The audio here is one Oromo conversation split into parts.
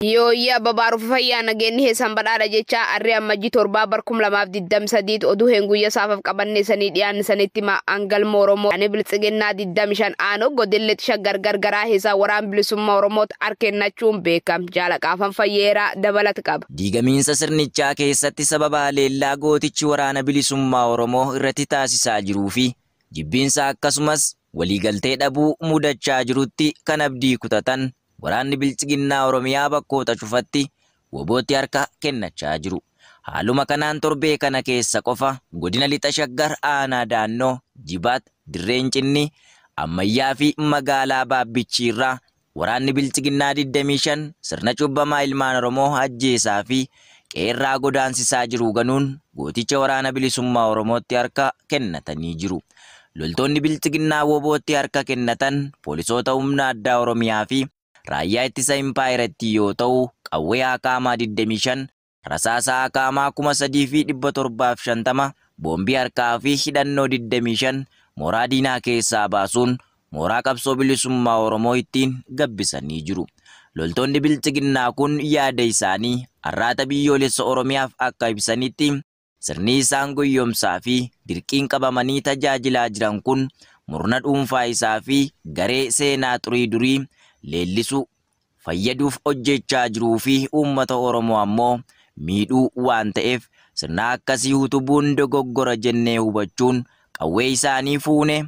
Yooyyaa babaaruuf fayyaa nageenyi heessan badhaadha jecha arri ammajjii torbaa barkum lamaaf diddam sadiit oduu henguyya saafaaf qabanneessanii dhiyaannisanitti angalma Oromoo ani biltsiginnaa diddam shan aanoo godilletti shaggar gargaraa heesaa waraan bilisummaa Oromoot arkennachuun beekam jaalaqaafan fayyeeraa dabalat qaba. Diigamiinsa sirnichaa keessatti sababa haleellaa gootichi waraana bilisummaa Oromoo irratti taasisaa jiruu fi jibbiinsa akkasumas waliigaltee dhabuu mudachaa jirutti kan abdii kutatan waraanni biltsiginnaa Oromiyaa bakkoota cufatti wobootti harka kennachaa jiru. Haaluma kanaan torbee kana keessa qofa godina lixa shaggar aanaa daannoo Jibaat Dirreen Cinni Ammayyaa fi magaalaa Baabbichiirraa waraanni biltsiginnaa 25 sirna cubbamaa ilmaan Oromoo ajjeesaa fi qeerraa godaansisaa jiru ganuun gooticha waraana bilisummaa Oromootti harka kennatanii jiru. Loltoonni biltsiginnaa wobootti harka kennatan poolisoota humna addaa Oromiyaa fi raayyaa ittisa impaayiratti yoo ta'u qawwee Akaamaa 25 rasaasa Akaamaa 3750 boombii harkaa fi hidhannoo 25 mooraa diinaa keessaa baasuun mooraa qabsoo bilisummaa Oromoo ittiin gabbisanii jiru. Loltoonni biltsiginnaa kun yaada isaanii arraata biyyoolessa Oromiyaaf akka ibsanitti sirni isaan guyyoomsaa fi dirqiin qabamanii tajaajilaa jiran kun murna dhuunfaa isaa fi garee seenaa xurii durii leellisu fayyaduuf hojjechaa jiruu fi uummata Oromoo ammoo miidhuu waan ta'eef sirna akkasii utubuun dogoggora jennee hubachuun qawwee isaanii fuune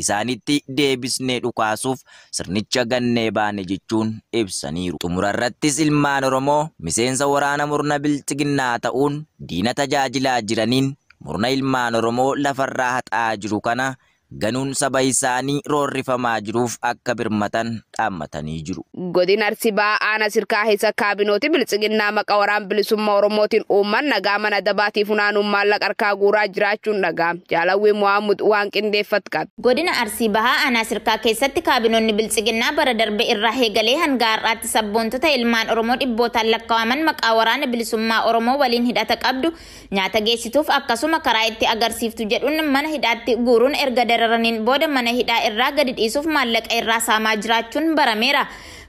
isaanitti deebisnee dhukaasuuf sirnicha gannee baane jechuun ibsaniiru. Xumurarrattis ilmaan Oromoo miseensa waraana murna biltsiginnaa ta'uun diina tajaajilaa jiraniin murna ilmaan Oromoo lafarraa haxaa jiru kana ganuun saba isaanii roorrifamaa jiruuf akka birmatan dhaammatanii jiru. Godina Arsibaa aanaa sirkaa heessa kaabinooti biltsiginnaa maqaa waraan bilisummaa Oromootiin uumman nagaa mana dabaatii funaanuun maallaqa harkaa guuraa jiraachuun dhagaam. Jaalawwii Muhammad waan qindeeffat qaba. Godina Arsibaa aanaa sirkaa keessatti kaabinoonni biltsiginnaa bara darbe irraa eegalee hanga har'aatti sabboontota ilmaan Oromoo dhibbootaan lakkaa'aman maqaa waraana bilisummaa Oromoo waliin hidhata qabdu nyaata geessituuf akkasuma karaa itti agarsiiftu jedhuun mana hidhaatti guuruun erga dararaniin booda mana hidhaa irraa gadi dhiisuuf maallaqa irraa saamaa jiraachuun barameera.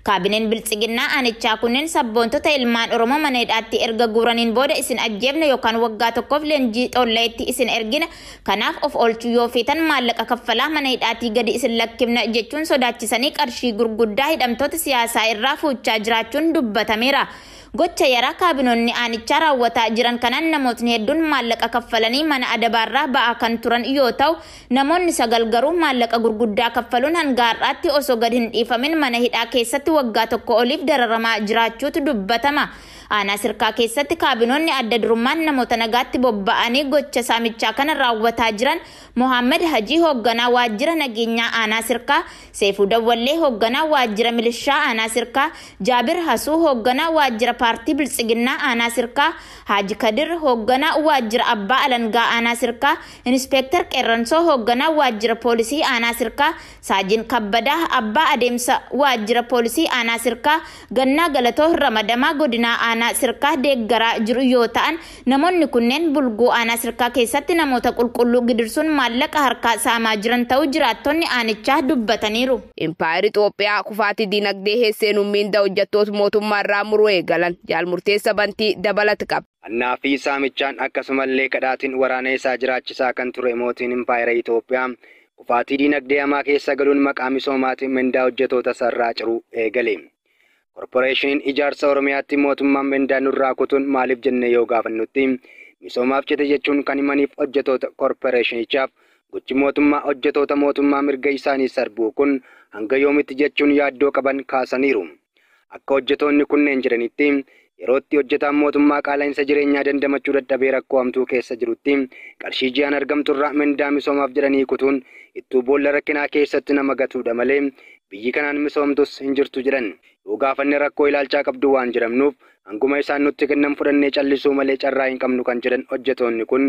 Kaabineen biltsiginnaa aanichaa kunneen sabboontota ilmaan Oromoo mana hidhaatti erga guuraniin booda isin ajjeefne yookaan waggaa tokkoof leenjii xolleetti isin ergina kanaaf of oolchuu yoo feetan maallaqa kaffalaa mana hidhaatii gadi isin lakkifna jechuun sodaachisanii qarshii gurguddaa hidhamtoota siyaasaa irraa fuuchaa jiraachuun dubbatameera. Gocha yaraa kaabinoonni aanichaa raawwataa jiran kanaan namootni hedduun maallaqa kaffalanii mana adabaarraa ba'aa kan turan yoo ta'u namoonni 9 garuu maallaqa gurguddaa kaffaluun hanga har'aatti osoo gad hin dhiifamin mana hidhaa keessatti waggaa tokko oliif dararamaa jiraachuutu dubbatama. Aanaa sirkaa keessatti kaabinoonni adda durummaan namoota nagaatti bobba'anii gocha saamichaa kana raawwataa jiran Mohaammed Hajii hoogganaa waajjira nageenyaa aanaa sirkaa, Seefuu Dawwallee hoogganaa waajjira milishaa aanaa sirkaa, Jaabir Hasuu hoogganaa waajjira paartii biltsiginnaa aanaa sirkaa, Haji Kadir hoogganaa waajjira abbaa alangaa aanaa sirkaa, Inspektar Qeerransoo hoogganaa waajjira poolisii aanaa sirkaa, Saajin Kabbadaa abbaa adeemsa waajjira poolisii aanaa sirkaa, Gannaa Galatoo Ramadamaa godinaa aanaa sirkaa deeggaraa jiru yoo ta'an namoonni kunneen bulguu aanaa sirkaa keessatti namoota qulqulluu gidirsuun maallaqa harkaa saamaa jiran ta'uu jiraattonni aanichaa dubbataniiru. Impaayeri Itoophiyaa kufaatii dinagdee heesseen miindaa hojjettoota mootummaa irraa muruu eegalan jaalmurteessa bantii dabalat qaba. Annaa fi saamichaan akkasumallee kadhaatiin waraana isaa jiraachisaa kan ture mootiin Impaayera Itoophiyaa kufaatii dinagdee hamaa keessa galuun maqaa misoomaatiin mindaa hojjettoota sarraa ciruu eegale. Korporeeshiniin ijaarsa Oromiyaatti mootummaan mindaa nurraa kutuun maaliif jennee yoo gaafannutti misoomaaf jete jechuun kan himaniif hojjettoota korporeeshinichaaf gochi mootummaa hojjettoota mootummaa mirga isaanii sarbuu kun hanga yoomitti jechuun yaaddoo qaban kaasaniiru. Akka hojjettoonni kunneen jedhanitti yerootti hojjetaan mootummaa qaala'insa jireenyaa dandamachuu dadhabee rakkoo hamtuu keessa jirutti qarshii ji'aan argamturraa mindaa misoomaaf jedhanii kutuun ittuu boolla rakkinaa keessatti nama gatuudha malee biyyi kanaan misoomtus hin jirtu jedhan. Yoo gaafanne rakkoo ilaalchaa qabdu waan jedhamnuuf hanguma isaan nutti kennan fudhannee callisuu malee carraa hin qabnu kan jedhan hojjettoonni kun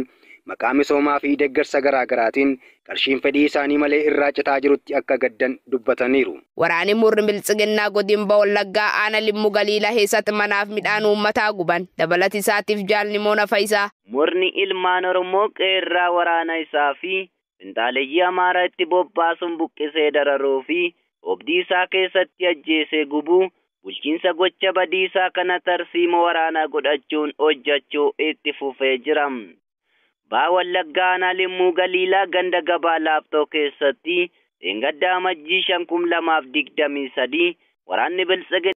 maqaa misoomaa fi deeggarsa garaa garaatiin qarshiin fedhii isaanii malee irraa citaa jirutti akka gaddan dubbataniiru. Waraanni murni biltsiginnaa godina Wallaggaa aanaa Limmu Galiilaa keessatti manaaf midhaan uummataa guban dabalati isaatiif jaalnimoona Faayisaa. Murni ilmaan Oromoo qeerraa waraana isaa fi finxaaleeyyii Amaaraa itti bobbaasuun buqqisee dararuu fi obdii isaa keessatti ajjeesee gubuu bulchiinsa gocha badiisaa kana tarsiima waraanaa godhachuun hojjechuu itti fufee jira. Baa Wallaggaa aanaa Limmuu Galiilaa ganda gabaa Laaftoo keessatti dheengaddaa Amajjii 2023 waraanni Biltsiginaa